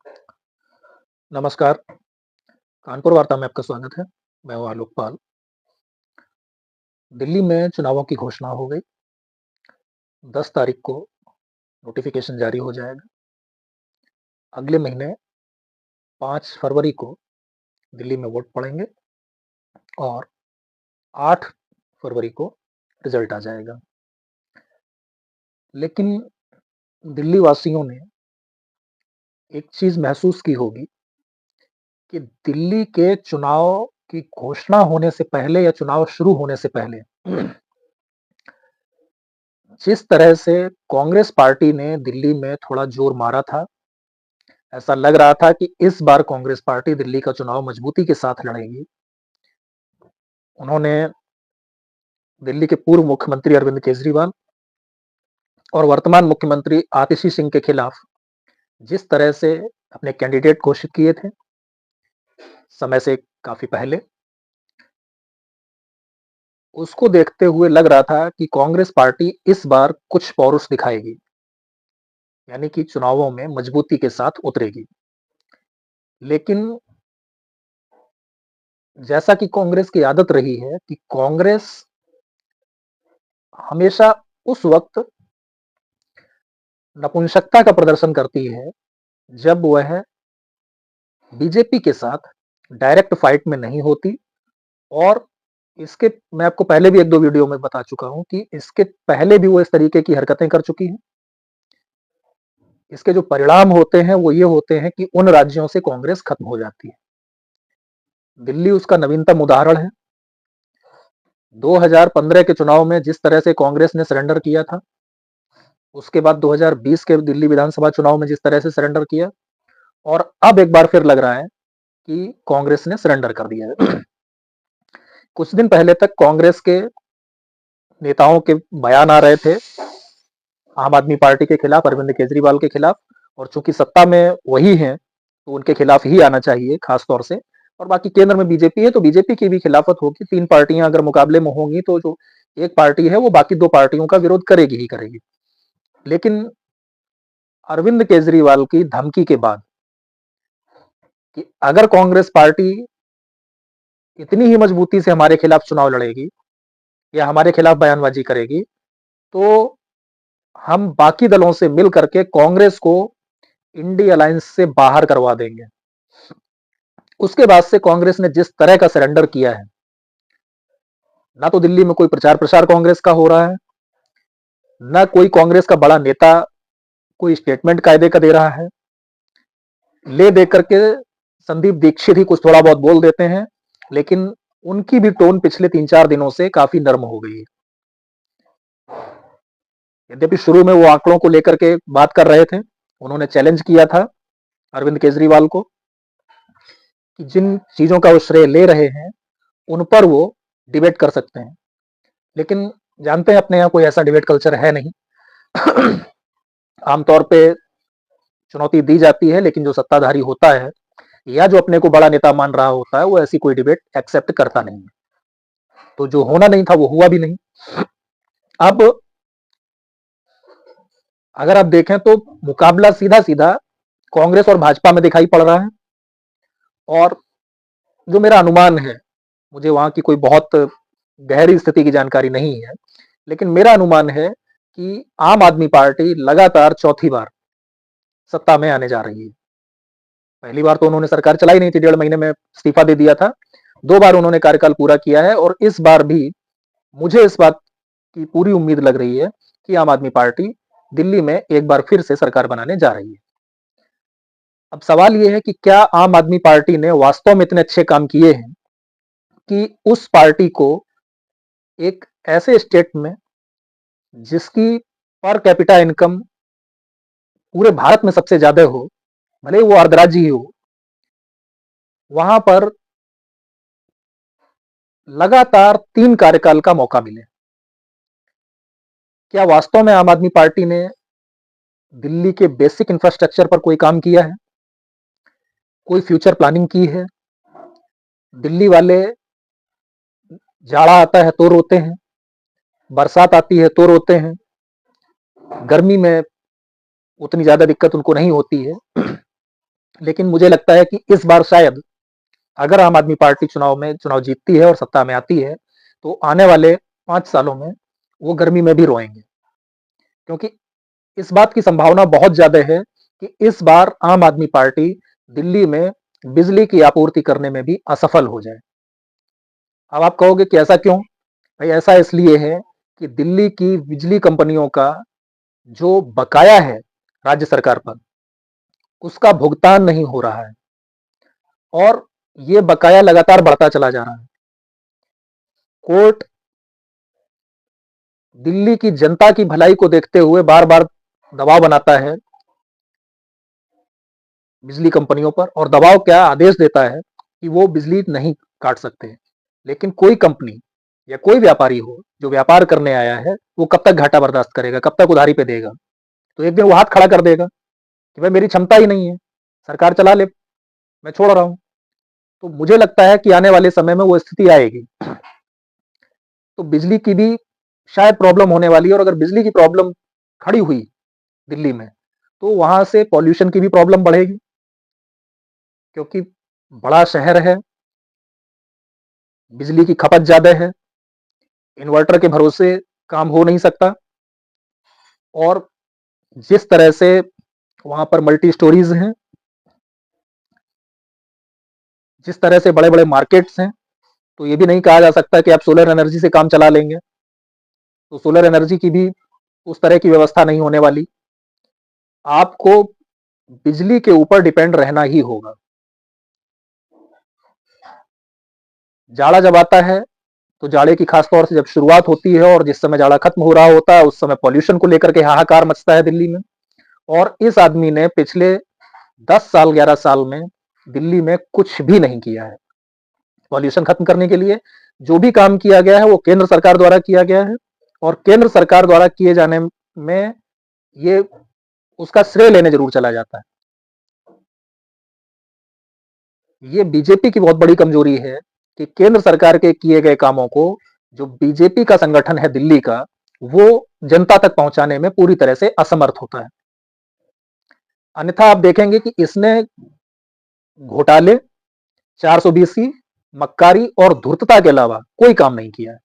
नमस्कार, कानपुर वार्ता में आपका स्वागत है। मैं हूँ आलोक पाल। दिल्ली में चुनावों की घोषणा हो गई। 10 तारीख को नोटिफ़िकेशन जारी हो जाएगा। अगले महीने 5 फरवरी को दिल्ली में वोट पड़ेंगे और 8 फरवरी को रिज़ल्ट आ जाएगा। लेकिन दिल्ली वासियों ने एक चीज़ महसूस की होगी कि दिल्ली के चुनाव की घोषणा होने से पहले या चुनाव शुरू होने से पहले जिस तरह से कांग्रेस पार्टी ने दिल्ली में थोड़ा जोर मारा था, ऐसा लग रहा था कि इस बार कांग्रेस पार्टी दिल्ली का चुनाव मजबूती के साथ लड़ेगी। उन्होंने दिल्ली के पूर्व मुख्यमंत्री अरविंद केजरीवाल और वर्तमान मुख्यमंत्री आतिशी सिंह के खिलाफ जिस तरह से अपने कैंडिडेट घोषित किए थे, समय से काफी पहले, उसको देखते हुए लग रहा था कि कांग्रेस पार्टी इस बार कुछ पौरुष दिखाएगी, यानी कि चुनावों में मजबूती के साथ उतरेगी। लेकिन जैसा कि कांग्रेस की आदत रही है कि कांग्रेस हमेशा उस वक्त नपुंसकता का प्रदर्शन करती है जब वह बीजेपी के साथ डायरेक्ट फाइट में नहीं होती। और इसके मैं आपको पहले भी 1-2 वीडियो में बता चुका हूं कि इसके पहले भी वो इस तरीके की हरकतें कर चुकी हैं। इसके जो परिणाम होते हैं वो ये होते हैं कि उन राज्यों से कांग्रेस खत्म हो जाती है। दिल्ली उसका नवीनतम उदाहरण है। 2015 के चुनाव में जिस तरह से कांग्रेस ने सरेंडर किया था, उसके बाद 2020 के दिल्ली विधानसभा चुनाव में जिस तरह से सरेंडर किया, और अब एक बार फिर लग रहा है कि कांग्रेस ने सरेंडर कर दिया है। कुछ दिन पहले तक कांग्रेस के नेताओं के बयान आ रहे थे आम आदमी पार्टी के खिलाफ, अरविंद केजरीवाल के खिलाफ, और चूंकि सत्ता में वही हैं तो उनके खिलाफ ही आना चाहिए खास तौर से। और बाकी केंद्र में बीजेपी है तो बीजेपी की भी खिलाफत होगी। 3 पार्टियां अगर मुकाबले में होंगी तो जो एक पार्टी है वो बाकी 2 पार्टियों का विरोध करेगी ही करेगी। लेकिन अरविंद केजरीवाल की धमकी के बाद कि अगर कांग्रेस पार्टी इतनी ही मजबूती से हमारे खिलाफ चुनाव लड़ेगी या हमारे खिलाफ बयानबाजी करेगी, तो हम बाकी दलों से मिल करके कांग्रेस को इंडी अलायंस से बाहर करवा देंगे। उसके बाद से कांग्रेस ने जिस तरह का सरेंडर किया है, ना तो दिल्ली में कोई प्रचार प्रसार कांग्रेस का हो रहा है, ना कोई कांग्रेस का बड़ा नेता कोई स्टेटमेंट कायदे का दे रहा है। ले दे करके संदीप दीक्षित ही कुछ थोड़ा बहुत बोल देते हैं, लेकिन उनकी भी टोन पिछले 3-4 दिनों से काफी नर्म हो गई है। यद्यपि शुरू में वो आंकड़ों को लेकर के बात कर रहे थे, उन्होंने चैलेंज किया था अरविंद केजरीवाल को कि जिन चीजों का वो श्रेय ले रहे हैं उन पर वो डिबेट कर सकते हैं। लेकिन जानते हैं अपने यहाँ कोई ऐसा डिबेट कल्चर है नहीं। आमतौर पे चुनौती दी जाती है, लेकिन जो सत्ताधारी होता है या जो अपने को बड़ा नेता मान रहा होता है वो ऐसी कोई डिबेट एक्सेप्ट करता नहीं है। तो जो होना नहीं था वो हुआ भी नहीं। अब अगर आप देखें तो मुकाबला सीधा सीधा कांग्रेस और भाजपा में दिखाई पड़ रहा है। और जो मेरा अनुमान है, मुझे वहां की कोई बहुत गहरी स्थिति की जानकारी नहीं है, लेकिन मेरा अनुमान है कि आम आदमी पार्टी लगातार चौथी बार सत्ता में आने जा रही है। पहली बार तो उन्होंने सरकार चलाई नहीं थी, 1.5 महीने में इस्तीफा दे दिया था। 2 बार उन्होंने कार्यकाल पूरा किया है और इस बार भी मुझे इस बात की पूरी उम्मीद लग रही है कि आम आदमी पार्टी दिल्ली में एक बार फिर से सरकार बनाने जा रही है। अब सवाल यह है कि क्या आम आदमी पार्टी ने वास्तव में इतने अच्छे काम किए हैं कि उस पार्टी को एक ऐसे स्टेट में जिसकी पर कैपिटा इनकम पूरे भारत में सबसे ज्यादा हो, भले ही वो अर्धराज्य ही हो, वहां पर लगातार 3 कार्यकाल का मौका मिले। क्या वास्तव में आम आदमी पार्टी ने दिल्ली के बेसिक इंफ्रास्ट्रक्चर पर कोई काम किया है, कोई फ्यूचर प्लानिंग की है? दिल्ली वाले जाड़ा आता है तो रोते हैं, बरसात आती है तो रोते हैं, गर्मी में उतनी ज्यादा दिक्कत उनको नहीं होती है। लेकिन मुझे लगता है कि इस बार शायद अगर आम आदमी पार्टी चुनाव जीतती है और सत्ता में आती है, तो आने वाले 5 सालों में वो गर्मी में भी रोएँगे। क्योंकि इस बात की संभावना बहुत ज़्यादा है कि इस बार आम आदमी पार्टी दिल्ली में बिजली की आपूर्ति करने में भी असफल हो जाए। अब आप कहोगे कि ऐसा क्यों? भाई ऐसा इसलिए है कि दिल्ली की बिजली कंपनियों का जो बकाया है राज्य सरकार पर, उसका भुगतान नहीं हो रहा है और ये बकाया लगातार बढ़ता चला जा रहा है। कोर्ट दिल्ली की जनता की भलाई को देखते हुए बार-बार दबाव बनाता है बिजली कंपनियों पर और दबाव क्या आदेश देता है कि वो बिजली नहीं काट सकते। लेकिन कोई कंपनी या कोई व्यापारी हो जो व्यापार करने आया है, वो कब तक घाटा बर्दाश्त करेगा, कब तक उधारी पे देगा? तो एक दिन वो हाथ खड़ा कर देगा कि भाई मेरी क्षमता ही नहीं है, सरकार चला ले, मैं छोड़ रहा हूं। तो मुझे लगता है कि आने वाले समय में वो स्थिति आएगी। तो बिजली की भी शायद प्रॉब्लम होने वाली है और अगर बिजली की प्रॉब्लम खड़ी हुई दिल्ली में, तो वहां से पॉल्यूशन की भी प्रॉब्लम बढ़ेगी क्योंकि बड़ा शहर है, बिजली की खपत ज्यादा है, इन्वर्टर के भरोसे काम हो नहीं सकता और जिस तरह से वहां पर मल्टी स्टोरीज हैं, जिस तरह से बड़े बड़े मार्केट्स हैं, तो ये भी नहीं कहा जा सकता कि आप सोलर एनर्जी से काम चला लेंगे। तो सोलर एनर्जी की भी उस तरह की व्यवस्था नहीं होने वाली। आपको बिजली के ऊपर डिपेंड रहना ही होगा। जाड़ा जब आता है तो जाड़े की खास तौर से जब शुरुआत होती है और जिस समय जाड़ा खत्म हो रहा होता है, उस समय पॉल्यूशन को लेकर के हाहाकार मचता है दिल्ली में। और इस आदमी ने पिछले 10 साल 11 साल में दिल्ली में कुछ भी नहीं किया है पॉल्यूशन खत्म करने के लिए। जो भी काम किया गया है वो केंद्र सरकार द्वारा किया गया है और केंद्र सरकार द्वारा किए जाने में ये उसका श्रेय लेने जरूर चला जाता है। ये बीजेपी की बहुत बड़ी कमजोरी है कि केंद्र सरकार के किए गए कामों को जो बीजेपी का संगठन है दिल्ली का, वो जनता तक पहुंचाने में पूरी तरह से असमर्थ होता है। अन्यथा आप देखेंगे कि इसने घोटाले, 420 मक्कारी और धूर्तता के अलावा कोई काम नहीं किया है।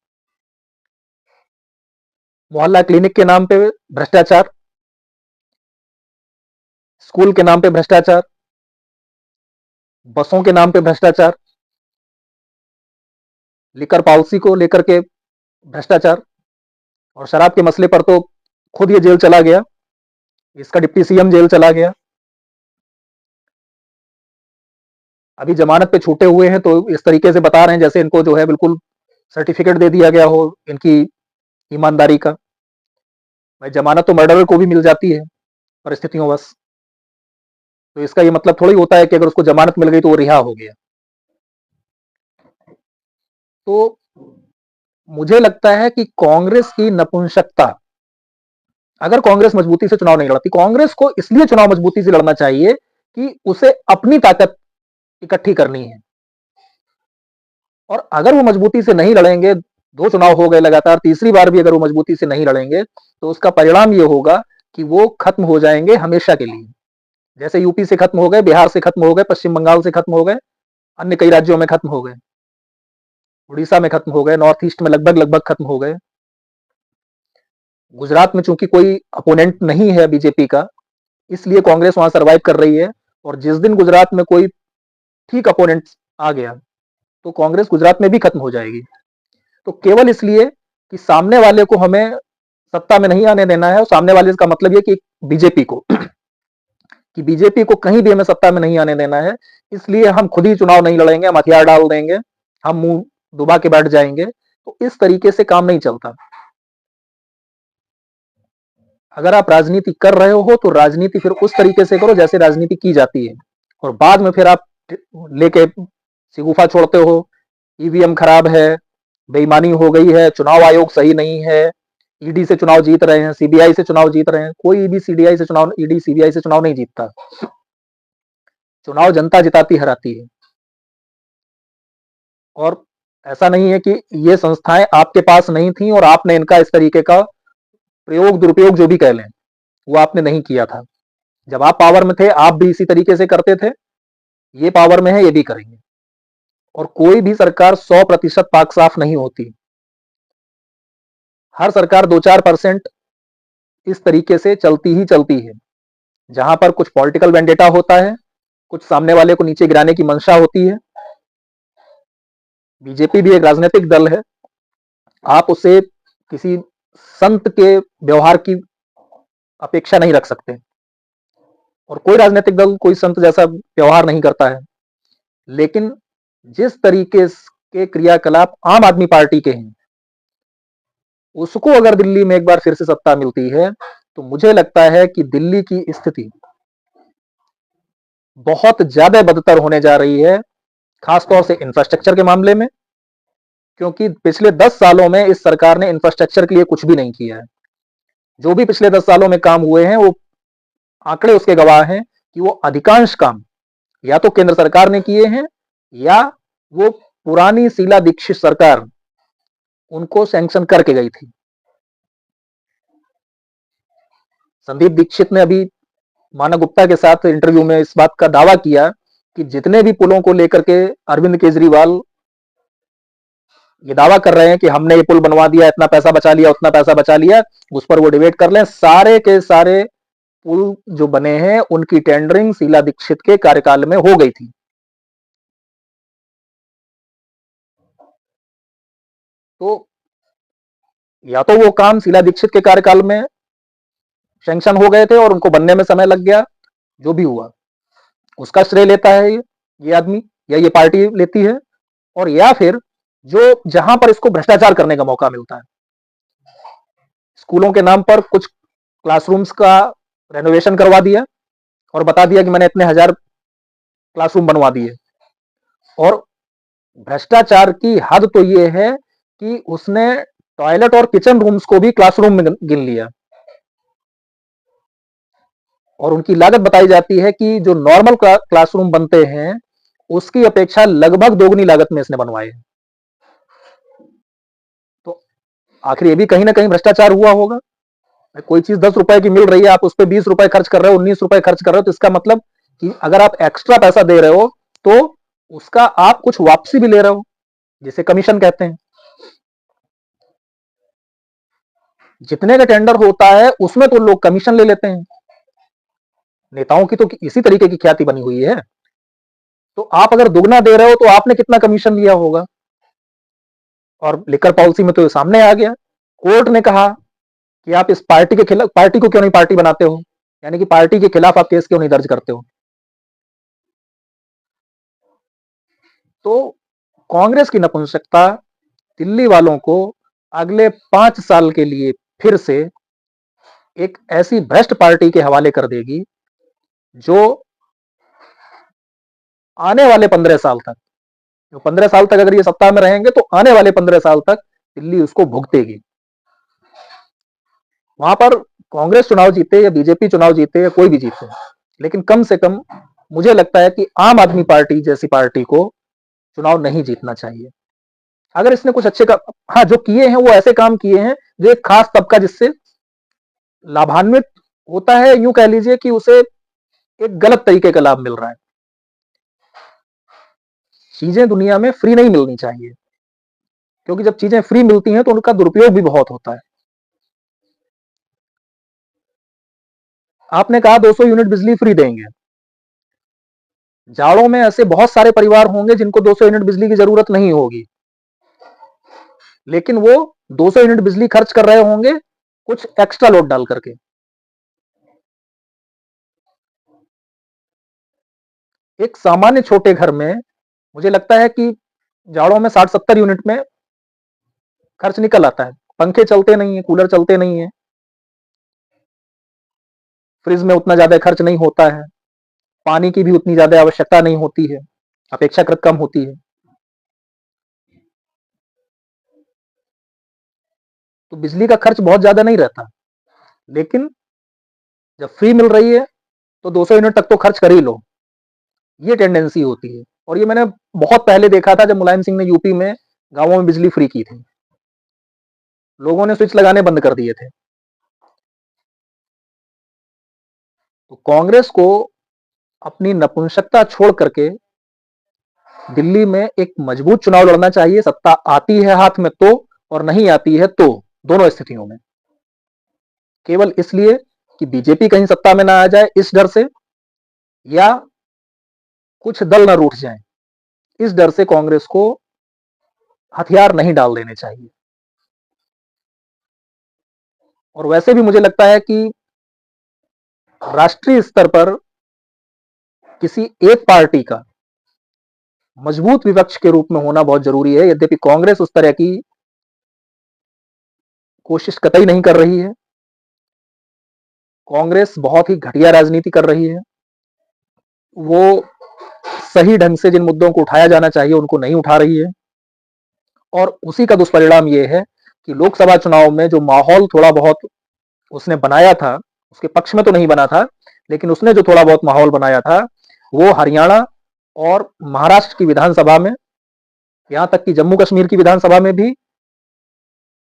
मोहल्ला क्लिनिक के नाम पे भ्रष्टाचार, स्कूल के नाम पे भ्रष्टाचार, बसों के नाम पे भ्रष्टाचार, लिकर पॉलिसी को लेकर के भ्रष्टाचार और शराब के मसले पर तो खुद ये जेल चला गया, इसका डिप्टी सीएम जेल चला गया। अभी जमानत पे छूटे हुए हैं तो इस तरीके से बता रहे हैं जैसे इनको जो है बिल्कुल सर्टिफिकेट दे दिया गया हो इनकी ईमानदारी का। भाई जमानत तो मर्डरर को भी मिल जाती है परिस्थितियों बस। तो इसका ये मतलब थोड़ी होता है कि अगर उसको जमानत मिल गई तो वो रिहा हो गया। तो मुझे लगता है कि कांग्रेस की नपुंसकता, अगर कांग्रेस मजबूती से चुनाव नहीं लड़ती, कांग्रेस को इसलिए चुनाव मजबूती से लड़ना चाहिए कि उसे अपनी ताकत इकट्ठी करनी है और अगर वो मजबूती से नहीं लड़ेंगे, 2 चुनाव हो गए लगातार, तीसरी बार भी अगर वो मजबूती से नहीं लड़ेंगे तो उसका परिणाम ये होगा कि वो खत्म हो जाएंगे हमेशा के लिए। जैसे यूपी से खत्म हो गए, बिहार से खत्म हो गए, पश्चिम बंगाल से खत्म हो गए, अन्य कई राज्यों में खत्म हो गए, उड़ीसा में खत्म हो गए, नॉर्थ ईस्ट में लगभग लगभग खत्म हो गए। गुजरात में चूंकि कोई अपोनेंट नहीं है बीजेपी का, इसलिए कांग्रेस वहां सर्वाइव कर रही है और जिस दिन गुजरात में कोई ठीक अपोनेंट आ गया तो कांग्रेस गुजरात में भी खत्म हो जाएगी। तो केवल इसलिए कि सामने वाले को हमें सत्ता में नहीं आने देना है, और सामने वाले का मतलब ये कि बीजेपी को कि बीजेपी को कहीं भी हमें सत्ता में नहीं आने देना है, इसलिए हम खुद ही चुनाव नहीं लड़ेंगे, हम हथियार डाल देंगे, हम मुंह दुबा के बैठ जाएंगे। तो इस तरीके से काम नहीं चलता। अगर आप राजनीति कर रहे हो तो राजनीति फिर उस तरीके से करो जैसे राजनीति की जाती है और बाद में फिर आप लेके सिगुफा छोड़ते हो, ईवीएम खराब है, बेईमानी हो गई है, चुनाव आयोग सही नहीं है, ईडी से चुनाव जीत रहे हैं, सीबीआई से चुनाव जीत रहे हैं। कोई भी सीडीआई से चुनाव, ईडी सीबीआई से चुनाव नहीं जीतता। चुनाव जनता जिताती हराती है और ऐसा नहीं है कि ये संस्थाएं आपके पास नहीं थी और आपने इनका इस तरीके का प्रयोग दुरुपयोग जो भी कह लें वो आपने नहीं किया था। जब आप पावर में थे आप भी इसी तरीके से करते थे, ये पावर में है ये भी करेंगे। और कोई भी सरकार 100% पाक साफ नहीं होती। हर सरकार 2-4% इस तरीके से चलती ही चलती है, जहां पर कुछ पॉलिटिकल वेंडेटा होता है, कुछ सामने वाले को नीचे गिराने की मंशा होती है। बीजेपी भी एक राजनीतिक दल है, आप उसे किसी संत के व्यवहार की अपेक्षा नहीं रख सकते, और कोई राजनीतिक दल कोई संत जैसा व्यवहार नहीं करता है। लेकिन जिस तरीके के क्रियाकलाप आम आदमी पार्टी के हैं, उसको अगर दिल्ली में एक बार फिर से सत्ता मिलती है तो मुझे लगता है कि दिल्ली की स्थिति बहुत ज्यादा बदतर होने जा रही है, खासतौर से इंफ्रास्ट्रक्चर के मामले में, क्योंकि पिछले 10 सालों में इस सरकार ने इंफ्रास्ट्रक्चर के लिए कुछ भी नहीं किया है। जो भी पिछले 10 सालों में काम हुए हैं वो आंकड़े उसके गवाह हैं कि वो अधिकांश काम या तो केंद्र सरकार ने किए हैं या वो पुरानी शीला दीक्षित सरकार उनको सैंक्शन करके गई थी। संदीप दीक्षित ने अभी माना गुप्ता के साथ इंटरव्यू में इस बात का दावा किया कि जितने भी पुलों को लेकर के अरविंद केजरीवाल ये दावा कर रहे हैं कि हमने ये पुल बनवा दिया, इतना पैसा बचा लिया, उतना पैसा बचा लिया, उस पर वो डिबेट कर लें, सारे के सारे पुल जो बने हैं उनकी टेंडरिंग शीला दीक्षित के कार्यकाल में हो गई थी। तो या तो वो काम शीला दीक्षित के कार्यकाल में सैंक्शन हो गए थे और उनको बनने में समय लग गया, जो भी हुआ उसका श्रेय लेता है ये आदमी या ये पार्टी लेती है, और या फिर जो जहां पर इसको भ्रष्टाचार करने का मौका मिलता है, स्कूलों के नाम पर कुछ क्लासरूम्स का रेनोवेशन करवा दिया और बता दिया कि मैंने इतने हजार क्लासरूम बनवा दिए, और भ्रष्टाचार की हद तो ये है कि उसने टॉयलेट और किचन रूम्स को भी क्लासरूम में गिन लिया, और उनकी लागत बताई जाती है कि जो नॉर्मल क्लासरूम बनते हैं उसकी अपेक्षा लगभग दोगुनी लागत में इसने बनवाए हैं। तो आखिर ये भी कहीं ना कहीं भ्रष्टाचार हुआ होगा। कोई चीज 10 रुपए की मिल रही है, आप उस पर 20 रुपए खर्च कर रहे हो, 19 रुपए खर्च कर रहे हो, तो इसका मतलब कि अगर आप एक्स्ट्रा पैसा दे रहे हो तो उसका आप कुछ वापसी भी ले रहे हो, जिसे कमीशन कहते हैं। जितने का टेंडर होता है उसमें तो लोग कमीशन ले लेते हैं। नेताओं की तो इसी तरीके की ख्याति बनी हुई है। तो आप अगर दुगना दे रहे हो तो आपने कितना कमीशन लिया होगा। और लिकर पॉलिसी में तो सामने आ गया, कोर्ट ने कहा कि आप इस पार्टी के खिलाफ, पार्टी को क्यों नहीं पार्टी बनाते हो, यानी कि पार्टी के खिलाफ आप केस क्यों नहीं दर्ज करते हो। तो कांग्रेस की नपुंसकता दिल्ली वालों को अगले 5 साल के लिए फिर से एक ऐसी भ्रष्ट पार्टी के हवाले कर देगी जो आने वाले 15 साल तक, जो 15 साल तक अगर ये सत्ता में रहेंगे तो आने वाले 15 साल तक दिल्ली उसको भुगतेगी। वहां पर कांग्रेस चुनाव जीते या बीजेपी चुनाव जीते या कोई भी जीते, लेकिन कम से कम मुझे लगता है कि आम आदमी पार्टी जैसी पार्टी को चुनाव नहीं जीतना चाहिए। अगर इसने कुछ अच्छे का, हाँ जो किए हैं वो ऐसे काम किए हैं जो एक खास तबका जिससे लाभान्वित होता है, यूं कह लीजिए कि उसे एक गलत तरीके का लाभ मिल रहा है। चीजें दुनिया में फ्री नहीं मिलनी चाहिए, क्योंकि जब चीजें फ्री मिलती हैं तो उनका दुरुपयोग भी बहुत होता है। आपने कहा 200 यूनिट बिजली फ्री देंगे, जाड़ों में ऐसे बहुत सारे परिवार होंगे जिनको 200 यूनिट बिजली की जरूरत नहीं होगी, लेकिन वो 200 यूनिट बिजली खर्च कर रहे होंगे कुछ एक्स्ट्रा लोड डाल करके। एक सामान्य छोटे घर में मुझे लगता है कि जाड़ों में 60-70 यूनिट में खर्च निकल आता है। पंखे चलते नहीं है, कूलर चलते नहीं है, फ्रिज में उतना ज्यादा खर्च नहीं होता है, पानी की भी उतनी ज्यादा आवश्यकता नहीं होती है, अपेक्षाकृत कम होती है। तो बिजली का खर्च बहुत ज्यादा नहीं रहता, लेकिन जब फ्री मिल रही है तो 200 यूनिट तक तो खर्च कर ही लो, ये टेंडेंसी होती है। और ये मैंने बहुत पहले देखा था जब मुलायम सिंह ने यूपी में गांवों में बिजली फ्री की थी, लोगों ने स्विच लगाने बंद कर दिए थे। तो कांग्रेस को अपनी नपुंसकता छोड़ करके दिल्ली में एक मजबूत चुनाव लड़ना चाहिए। सत्ता आती है हाथ में तो, और नहीं आती है तो, दोनों स्थितियों में। केवल इसलिए कि बीजेपी कहीं सत्ता में ना आ जाए इस डर से, या कुछ दल ना रूठ जाएं, इस डर से कांग्रेस को हथियार नहीं डाल देने चाहिए। और वैसे भी मुझे लगता है कि राष्ट्रीय स्तर पर किसी एक पार्टी का मजबूत विपक्ष के रूप में होना बहुत जरूरी है। यद्यपि कांग्रेस उस तरह की कोशिश कतई नहीं कर रही है। कांग्रेस बहुत ही घटिया राजनीति कर रही है। वो सही ढंग से जिन मुद्दों को उठाया जाना चाहिए उनको नहीं उठा रही है, और उसी का दुष्परिणाम ये है कि लोकसभा चुनाव में जो माहौल थोड़ा बहुत उसने बनाया था, उसके पक्ष में तो नहीं बना था, लेकिन उसने जो थोड़ा बहुत माहौल बनाया था वो हरियाणा और महाराष्ट्र की विधानसभा में, यहां तक कि जम्मू कश्मीर की विधानसभा में भी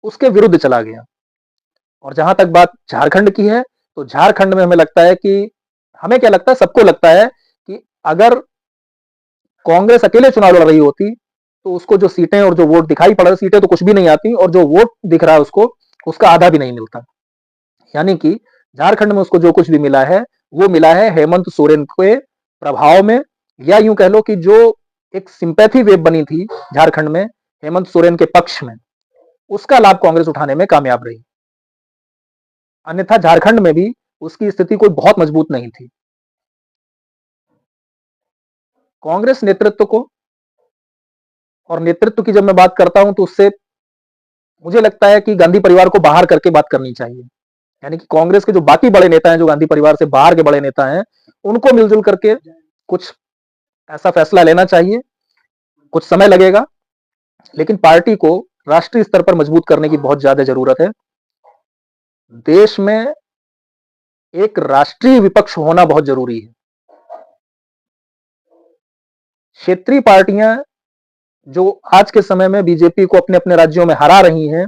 उसके विरुद्ध चला गया। और जहां तक बात झारखंड की है, तो झारखंड में हमें लगता है कि, हमें क्या लगता है, सबको लगता है कि अगर कांग्रेस अकेले चुनाव लड़ रही होती तो उसको जो सीटें और जो वोट दिखाई पड़ रहे, सीटें तो कुछ भी नहीं आती, और जो वोट दिख रहा है उसको, उसका आधा भी नहीं मिलता। यानी कि झारखंड में उसको जो कुछ भी मिला है वो मिला है हेमंत सोरेन के प्रभाव में, या यूं कह लो कि जो एक सिंपैथी वेव बनी थी झारखंड में हेमंत सोरेन के पक्ष में, उसका लाभ कांग्रेस उठाने में कामयाब रही। अन्यथा झारखंड में भी उसकी स्थिति कोई बहुत मजबूत नहीं थी। कांग्रेस नेतृत्व को, और नेतृत्व की जब मैं बात करता हूं तो उससे मुझे लगता है कि गांधी परिवार को बाहर करके बात करनी चाहिए। यानी कि कांग्रेस के जो बाकी बड़े नेता हैं, जो गांधी परिवार से बाहर के बड़े नेता हैं, उनको मिलजुल करके कुछ ऐसा फैसला लेना चाहिए। कुछ समय लगेगा, लेकिन पार्टी को राष्ट्रीय स्तर पर मजबूत करने की बहुत ज्यादा जरूरत है। देश में एक राष्ट्रीय विपक्ष होना बहुत जरूरी है। क्षेत्रीय पार्टियां जो आज के समय में बीजेपी को अपने अपने राज्यों में हरा रही हैं,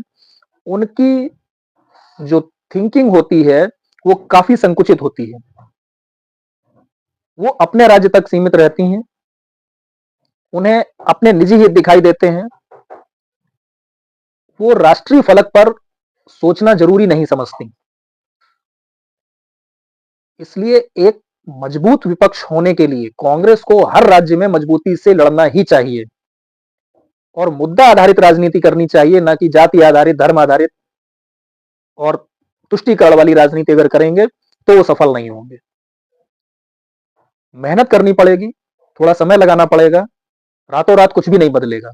उनकी जो थिंकिंग होती है वो काफी संकुचित होती है। वो अपने राज्य तक सीमित रहती हैं, उन्हें अपने निजी हित दिखाई देते हैं, वो राष्ट्रीय फलक पर सोचना जरूरी नहीं समझती। इसलिए एक मजबूत विपक्ष होने के लिए कांग्रेस को हर राज्य में मजबूती से लड़ना ही चाहिए, और मुद्दा आधारित राजनीति करनी चाहिए, ना कि जाति आधारित, धर्म आधारित और तुष्टीकरण वाली राजनीति अगर करेंगे तो वो सफल नहीं होंगे। मेहनत करनी पड़ेगी, थोड़ा समय लगाना पड़ेगा, रातों रात कुछ भी नहीं बदलेगा।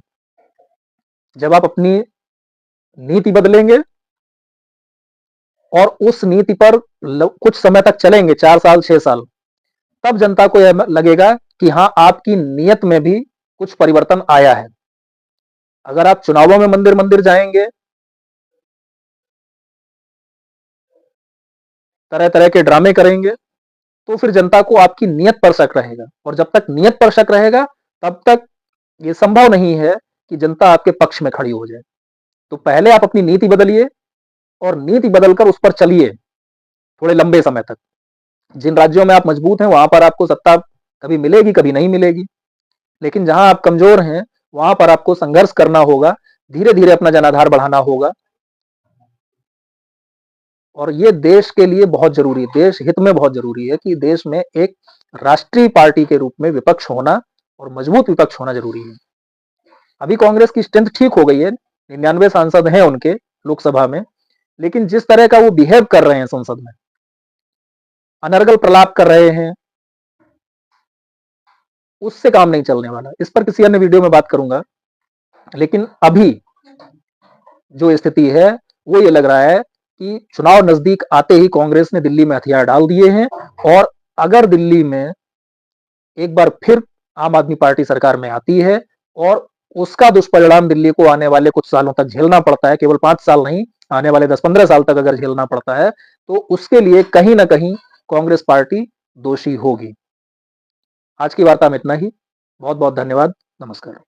जब आप अपनी नीति बदलेंगे और उस नीति पर कुछ समय तक चलेंगे, 4 साल 6 साल, तब जनता को यह लगेगा कि हां, आपकी नीयत में भी कुछ परिवर्तन आया है। अगर आप चुनावों में मंदिर मंदिर जाएंगे, तरह तरह के ड्रामे करेंगे, तो फिर जनता को आपकी नीयत पर शक रहेगा, और जब तक नीयत पर शक रहेगा तब तक यह संभव नहीं है कि जनता आपके पक्ष में खड़ी हो जाए। तो पहले आप अपनी नीति बदलिए, और नीति बदलकर उस पर चलिए थोड़े लंबे समय तक। जिन राज्यों में आप मजबूत हैं वहां पर आपको सत्ता कभी मिलेगी, कभी नहीं मिलेगी, लेकिन जहां आप कमजोर हैं वहां पर आपको संघर्ष करना होगा, धीरे धीरे अपना जनाधार बढ़ाना होगा। और ये देश के लिए बहुत जरूरी है, देश हित में बहुत जरूरी है कि देश में एक राष्ट्रीय पार्टी के रूप में विपक्ष होना, और मजबूत विपक्ष होना जरूरी है। अभी कांग्रेस की स्ट्रेंथ ठीक हो गई है, 99 सांसद हैं उनके लोकसभा में, लेकिन जिस तरह का वो बिहेव कर रहे हैं संसद में, अनर्गल प्रलाप कर रहे हैं, उससे काम नहीं चलने वाला। इस पर किसी अन्य वीडियो में बात करूंगा, लेकिन अभी जो स्थिति है वो ये लग रहा है कि चुनाव नजदीक आते ही कांग्रेस ने दिल्ली में हथियार डाल दिए हैं, और अगर दिल्ली में एक बार फिर आम आदमी पार्टी सरकार में आती है और उसका दुष्परिणाम दिल्ली को आने वाले कुछ सालों तक झेलना पड़ता है, केवल 5 साल नहीं, आने वाले 10-15 साल तक अगर झेलना पड़ता है, तो उसके लिए कहीं ना कहीं कांग्रेस पार्टी दोषी होगी। आज की वार्ता में इतना ही। बहुत बहुत धन्यवाद। नमस्कार।